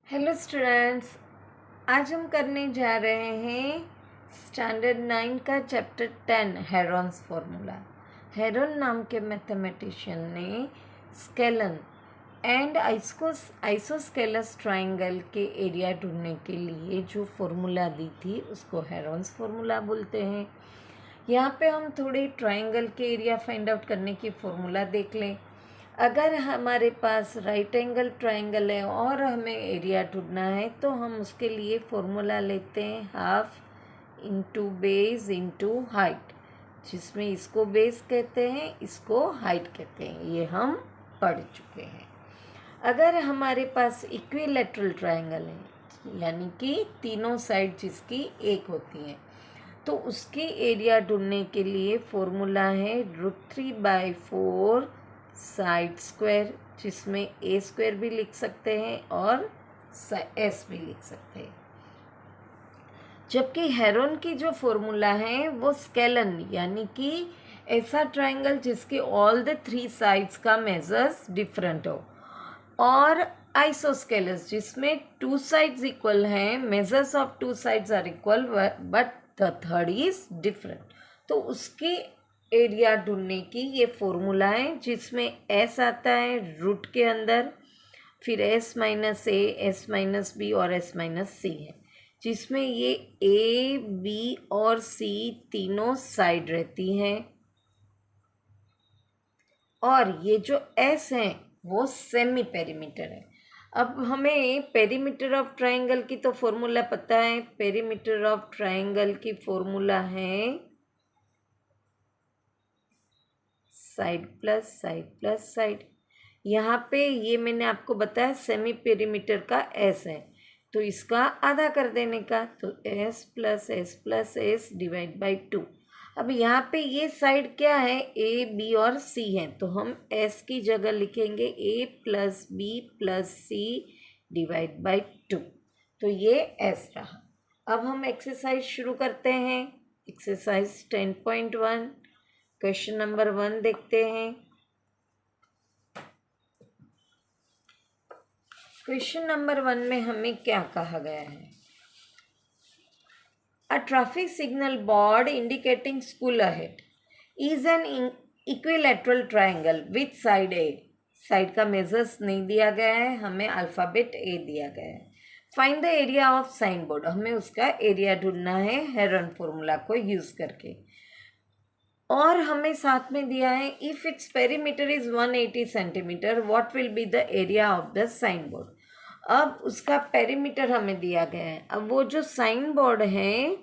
Hello students, आज हम करने जा रहे हैं स्टैंडर्ड 9 का चैप्टर 10 हेरॉन्स फार्मूला। हेरॉन नाम के मैथमेटिशियन ने स्केलन एंड आइसोस्केलस ट्राइंगल के एरिया ढूंढने के लिए जो फार्मूला दी थी उसको हेरॉन्स फार्मूला बोलते हैं। यहाँ पे हम थोड़ी ट्राइंगल के एरिया फाइंड आउट करने की फार्मूला देख लें। अगर हमारे पास राइट एंगल ट्राइंगल है और हमें एरिया ढूंढना है तो हम उसके लिए फॉर्मूला लेते हैं half into base into height, जिसमें इसको बेस कहते हैं, इसको हाइट कहते हैं। ये हम पढ़ चुके हैं। अगर हमारे पास इक्विलैटरल ट्राइंगल है, यानी कि तीनों साइड जिसकी एक होती हैं, तो उसकी एरिया ढूंढने के लिए फॉर्मूला है √3/4 साइड स्क्वायर, जिसमें ए स्क्वायर भी लिख सकते हैं और एस भी लिख सकते हैं। जबकि हेरॉन की जो फॉर्मूला है वो स्केलन, यानी कि ऐसा ट्राइंगल जिसके ऑल द 3 साइड्स का मेजर्स डिफरेंट हो, और आइसोस्केलस जिसमें 2 साइड्स इक्वल हैं, measures of 2 sides are equal but the third is different. तो उसकी एरिया ढूंढने की ये फॉर्मूला है, जिसमें एस आता है रूट के अंदर, फिर एस माइनस ए, एस माइनस बी और एस माइनस सी है, जिसमें ये ए बी और सी तीनों साइड रहती हैं, और ये जो एस है वो सेमी पेरीमीटर है। अब हमें पेरीमीटर ऑफ ट्राइंगल की तो फॉर्मूला पता है। पेरीमीटर ऑफ ट्राइंगल की फॉर्मूला है साइड प्लस साइड। यहाँ पे ये मैंने आपको बताया सेमी पेरीमीटर का एस है, तो इसका आधा कर देने का, तो S plus S divide by 2। अब यहाँ पे ये साइड क्या है, ए बी और सी है, तो हम एस की जगह लिखेंगे a plus b plus c divide by 2। तो ये एस रहा। अब हम एक्सरसाइज शुरू करते हैं। एक्सरसाइज 10.1 क्वेश्चन नंबर 1 देखते हैं। क्वेश्चन नंबर 1 में हमें क्या कहा गया है? A traffic signal board indicating school ahead is an equilateral triangle with side A. Side का मेजर्स नहीं दिया गया है, हमें अल्फ़ाबेट ए दिया गया है। Find the area of sine board, हमें उसका एरिया ढूंढना है हेरॉन फॉर्मूला को यूज़ करके। और हमें साथ में दिया है if its perimeter is 180 centimetre what will be the area of the sign board. अब उसका पेरीमीटर हमें दिया गया है। अब वो जो साइन बोर्ड है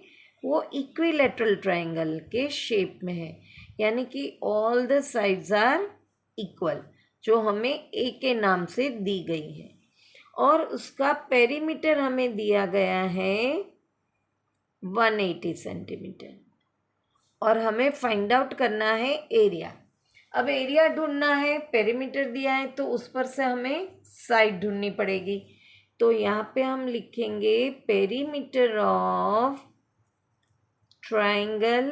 वो इक्विलैटरल ट्राइंगल के शेप में है, यानी कि all the sides are equal, जो हमें ए के नाम से दी गई है, और उसका पेरीमीटर हमें दिया गया है 180 सेंटीमीटर, और हमें फाइंड आउट करना है एरिया। अब एरिया ढूंढना है, पेरीमीटर दिया है, तो उस पर से हमें साइड ढूंढनी पड़ेगी। तो यहाँ पे हम लिखेंगे perimeter of triangle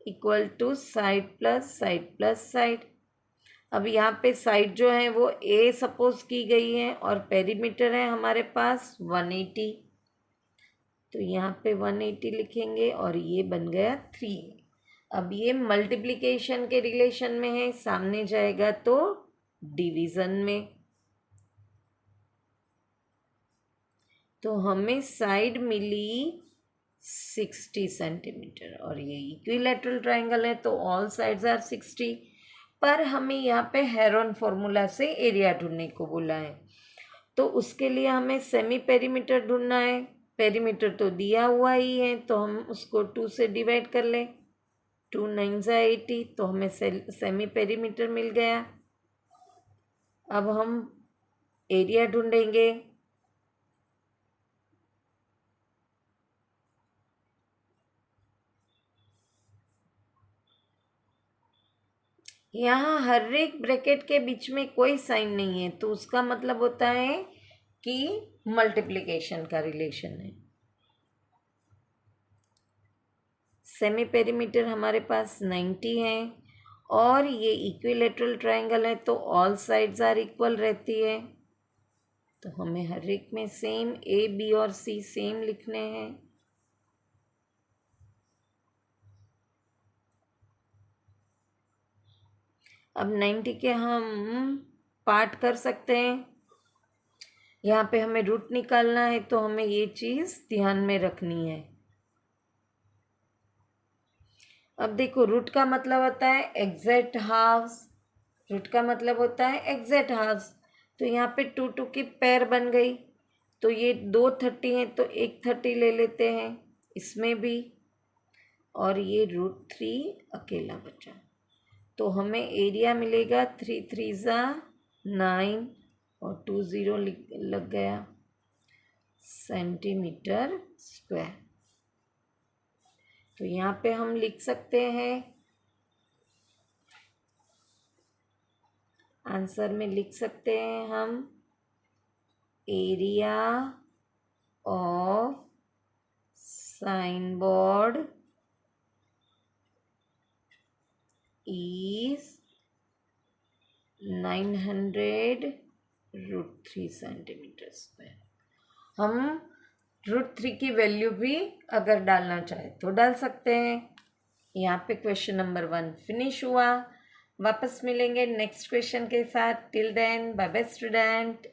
equal to side plus side. अब यहाँ पे साइड जो है वो ए सपोज की गई है, और पेरीमीटर है हमारे पास 180, तो यहाँ पे 180 लिखेंगे, और ये बन गया 3। अब ये मल्टीप्लिकेशन के रिलेशन में है, सामने जाएगा तो डिवीज़न में। तो हमें साइड मिली 60 सेंटीमीटर, और ये इक्विलैटरल ट्राइंगल है तो ऑल साइड्स आर 60। पर हमें यहाँ पे हेरॉन फॉर्मूला से एरिया ढूंढने को बोला है, तो उसके लिए हमें सेमी पेरीमीटर ढूंढना है। पेरीमीटर तो दिया हुआ ही है, तो हम उसको 2 से डिवाइड कर लें। 2 9 80, तो हमें सेमी पेरीमीटर मिल गया। अब हम एरिया ढूंढेंगे। यहाँ हर एक ब्रैकेट के बीच में कोई साइन नहीं है, तो उसका मतलब होता है कि मल्टीप्लिकेशन का रिलेशन है। सेमी पेरीमीटर हमारे पास 90 है, और ये इक्विलैटरल ट्राइंगल है तो ऑल साइड्स आर इक्वल रहती है। तो हमें हर एक में सेम ए, बी और सी सेम लिखने हैं। अब 90 के हम पार्ट कर सकते हैं। यहाँ पे हमें रूट निकालना है तो हमें ये चीज़ ध्यान में रखनी है। अब देखो, रूट का मतलब होता है एग्जैक्ट हाफ्स। रूट का मतलब होता है एग्जैक्ट हाफ्स। तो यहाँ पे 2 की पेयर बन गई, तो ये 2 30 हैं तो एक 30 ले लेते हैं इसमें भी, और ये √3 अकेला बचा। तो हमें एरिया मिलेगा 3 3 9 और 2 0 लग गया सेंटीमीटर स्क्वायर। तो यहाँ पे हम लिख सकते हैं, आंसर में लिख सकते हैं हम, area of sine board is 900 √3 centimetre square. हम √3 की वैल्यू भी अगर डालना चाहे तो डाल सकते हैं। यहाँ पे क्वेश्चन नंबर 1 फिनिश हुआ। वापस मिलेंगे नेक्स्ट क्वेश्चन के साथ। Till then bye bye student.